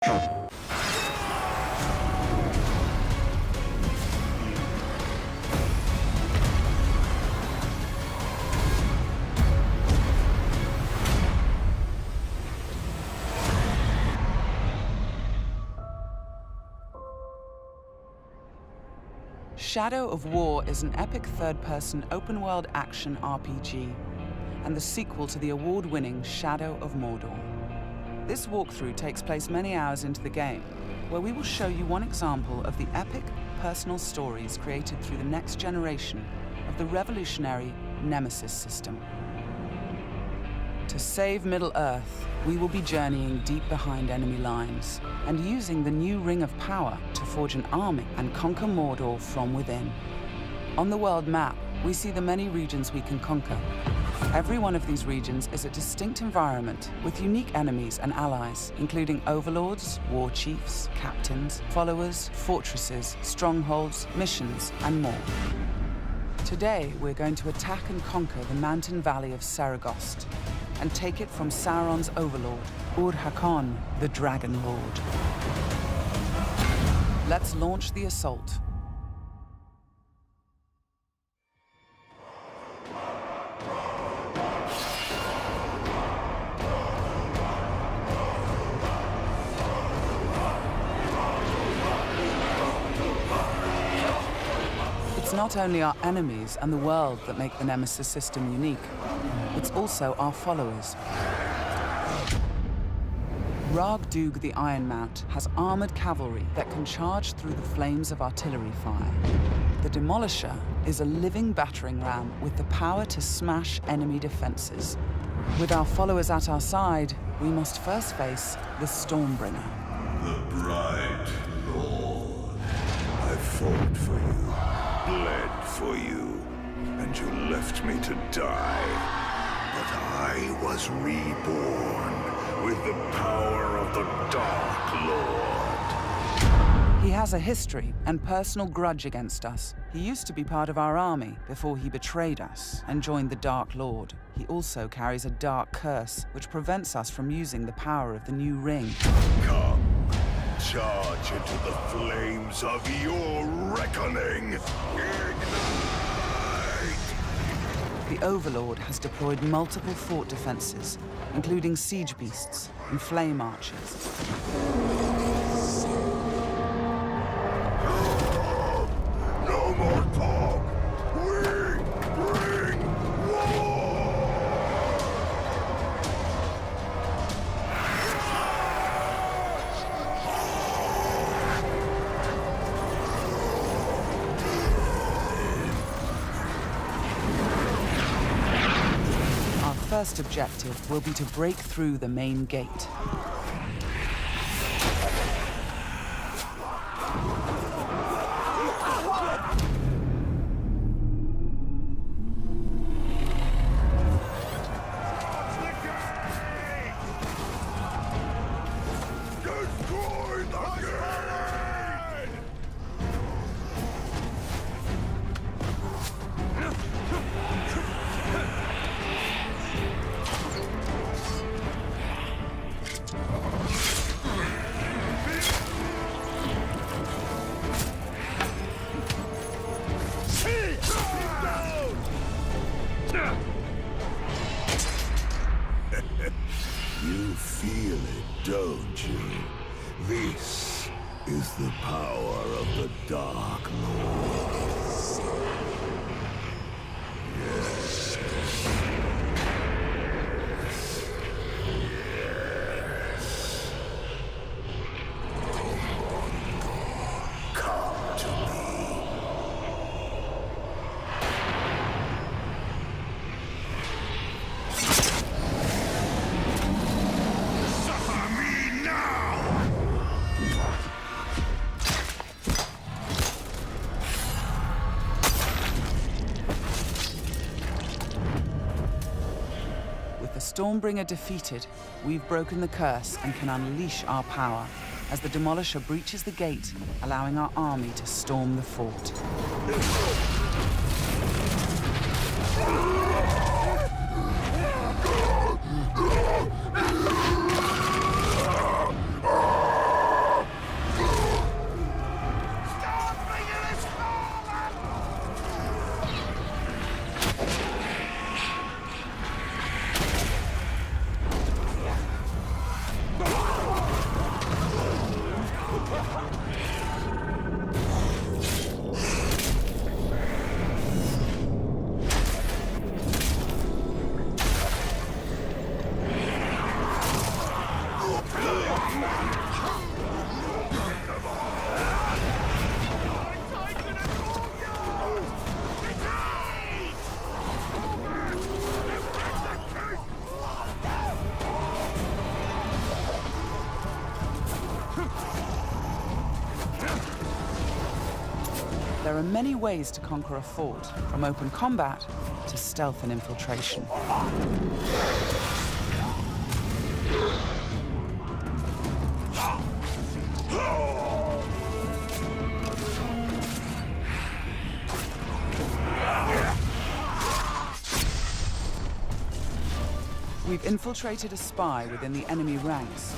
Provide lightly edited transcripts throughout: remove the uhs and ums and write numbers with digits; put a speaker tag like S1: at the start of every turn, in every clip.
S1: Shadow of War is an epic third-person open-world action RPG, and the sequel to the award-winning Shadow of Mordor. This walkthrough takes place many hours into the game, where we will show you one example of the epic, personal stories created through the next generation of the revolutionary Nemesis system. To save Middle-earth, we will be journeying deep behind enemy lines and using the new Ring of Power to forge an army and conquer Mordor from within. On the world map, we see the many regions we can conquer. Every one of these regions is a distinct environment with unique enemies and allies, including overlords, war chiefs, captains, followers, fortresses, strongholds, missions, and more. Today, we're going to attack and conquer the mountain valley of Saragost and take it from Sauron's overlord, Ur-Hakon, the Dragon Lord. Let's launch the assault. It's not only our enemies and the world that make the Nemesis system unique, it's also our followers. Ragdug the Ironmount has armored cavalry that can charge through the flames of artillery fire. The Demolisher is a living battering ram with the power to smash enemy defenses. With our followers at our side, we must first face the Stormbringer.
S2: The bright Lord. I fought for you, bled for you, and you left me to die. But I was reborn with the power of the Dark Lord.
S1: He has a history and personal grudge against us. He used to be part of our army before he betrayed us and joined the Dark Lord. He also carries a dark curse which prevents us from using the power of the new ring.
S2: Come, charge into the flames of your reckoning. Ignite!
S1: The Overlord has deployed multiple fort defenses, including siege beasts and flame archers.
S2: No more talk! We bring war!
S1: Our first objective will be to break through the main gate.
S2: Destroy the gate! You feel it, don't you? This is the power of the Dark Lord. Yes. Yes. Come to me. Suffer me now!
S1: With the Stormbringer defeated, we've broken the curse and can unleash our power as the Demolisher breaches the gate, allowing our army to storm the fort. are many ways to conquer a fort, from open combat to stealth and infiltration. We've infiltrated a spy within the enemy ranks.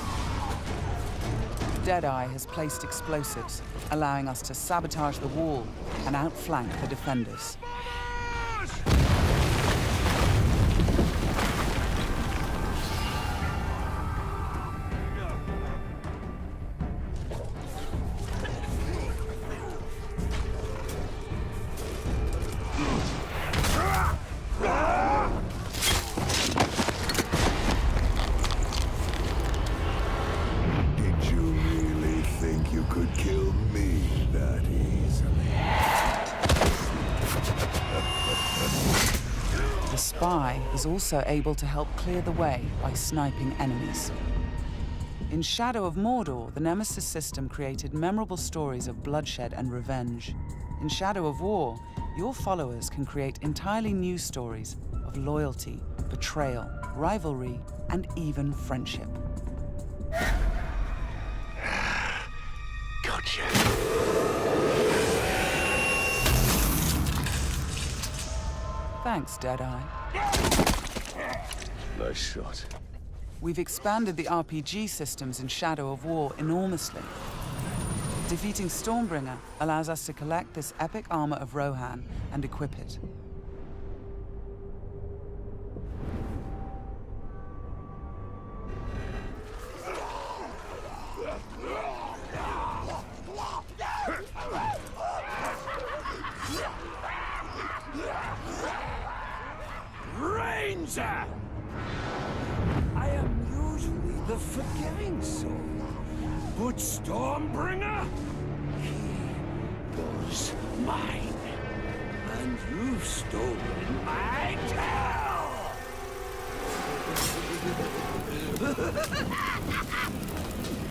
S1: Deadeye has placed explosives, allowing us to sabotage the wall and outflank the defenders.
S2: You could kill me that easily.
S1: The spy is also able to help clear the way by sniping enemies. In Shadow of Mordor, the Nemesis system created memorable stories of bloodshed and revenge. In Shadow of War, your followers can create entirely new stories of loyalty, betrayal, rivalry, and even friendship.
S2: Gotcha.
S1: Thanks, Deadeye.
S2: Nice shot.
S1: We've expanded the RPG systems in Shadow of War enormously. Defeating Stormbringer allows us to collect this epic armor of Rohan and equip it.
S3: Ranger! I am usually the forgiving soul, but Stormbringer, he was mine, and you've stolen my tail!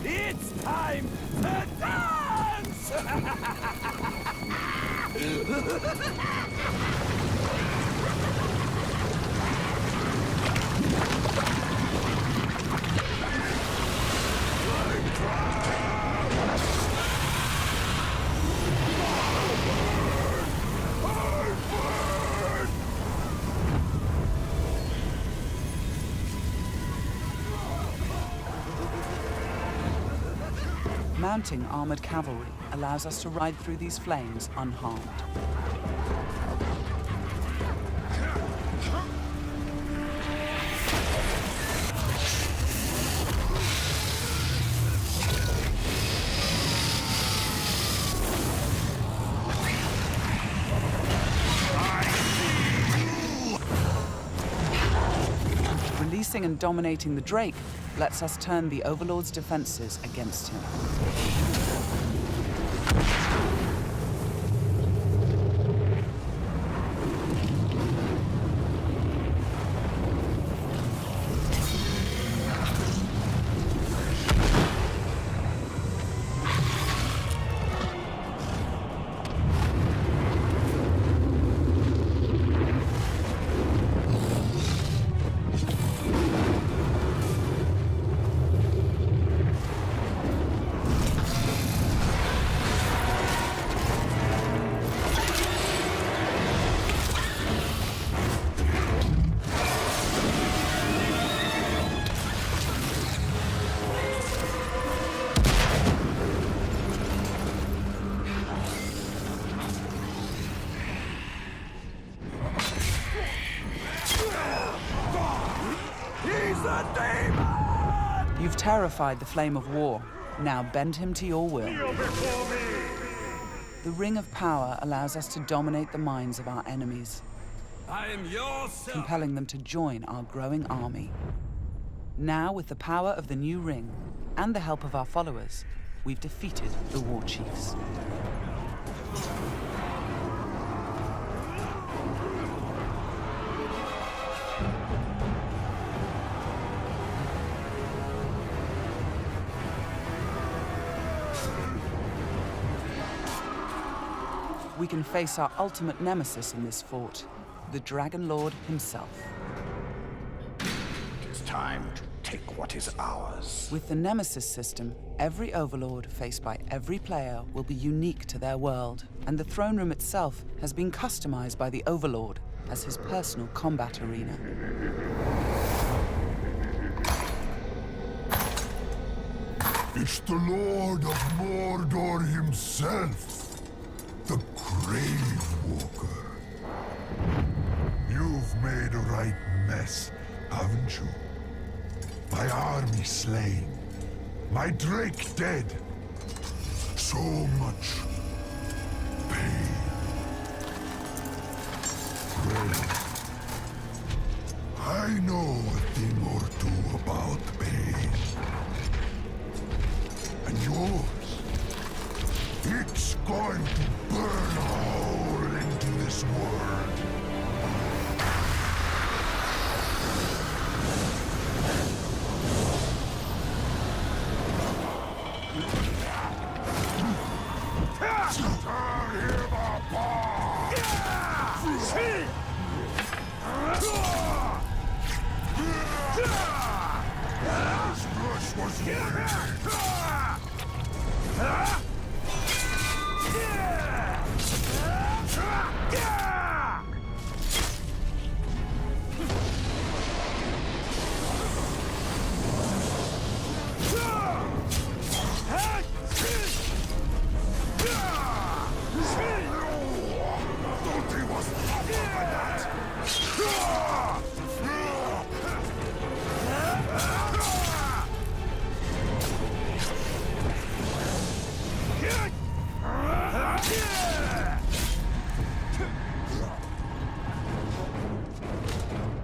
S3: It's time to dance!
S1: Mounting armored cavalry allows us to ride through these flames unharmed. Releasing and dominating the Drake lets us turn the Overlord's defenses against him. You've terrified the Flame of War. Now bend him to your will. The Ring of Power allows us to dominate the minds of our enemies,
S3: I am your son.
S1: compelling them to join our growing army. Now, with the power of the new ring and the help of our followers, we've defeated the War Chiefs. we can face our ultimate nemesis in this fort, the Dragon Lord himself.
S2: It is time to take what is ours.
S1: With the Nemesis system, every Overlord faced by every player will be unique to their world, and the throne room itself has been customized by the Overlord as his personal combat arena.
S2: It's the Lord of Mordor himself, the Grave Walker. You've made a right mess, haven't you? My army slain, my Drake dead. So much pain. Well, I know a thing or two about pain. And yours, it's going to burn a hole into this world.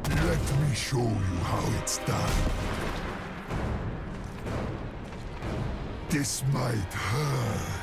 S2: Let me show you how it's done. This might hurt.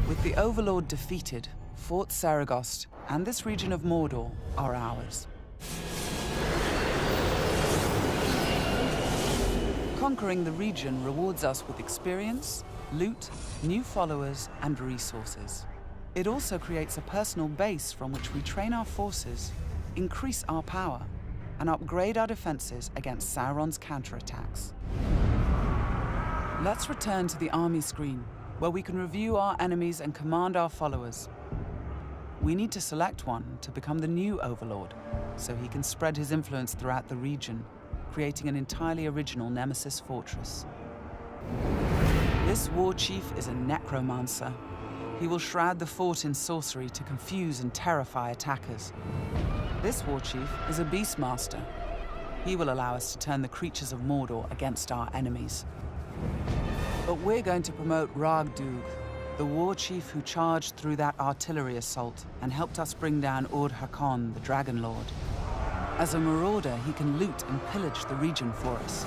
S1: With the Overlord defeated, Fort Saragost and this region of Mordor are ours. Conquering the region rewards us with experience, loot, new followers, and resources. It also creates a personal base from which we train our forces, increase our power, and upgrade our defenses against Sauron's counterattacks. Let's return to the army screen, where we can review our enemies and command our followers. We need to select one to become the new Overlord, so he can spread his influence throughout the region, creating an entirely original Nemesis fortress. This war chief is a necromancer. He will shroud the fort in sorcery to confuse and terrify attackers. This war chief is a beastmaster. He will allow us to turn the creatures of Mordor against our enemies. But we're going to promote Ragdug, the war chief who charged through that artillery assault and helped us bring down Ord-Hakon, the Dragon Lord. As a marauder, he can loot and pillage the region for us.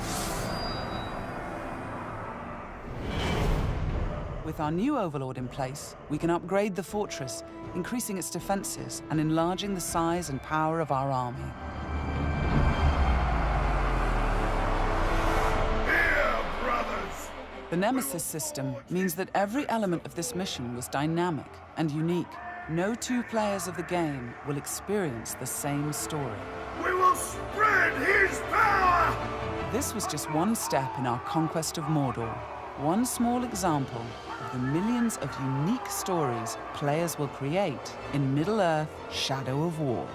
S1: With our new Overlord in place, we can upgrade the fortress, increasing its defenses and enlarging the size and power of our army. The Nemesis system means that every element of this mission was dynamic and unique. No two players of the game will experience the same story.
S2: We will spread his power!
S1: This was just one step in our conquest of Mordor. One small example of the millions of unique stories players will create in Middle-earth: Shadow of War.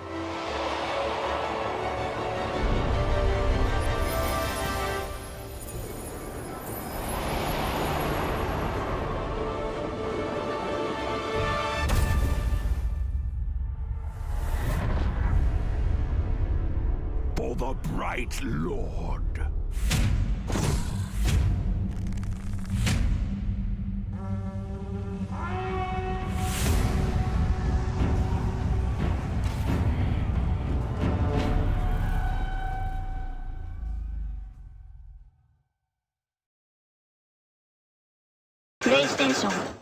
S2: For the Bright Lord.
S4: プレイステーション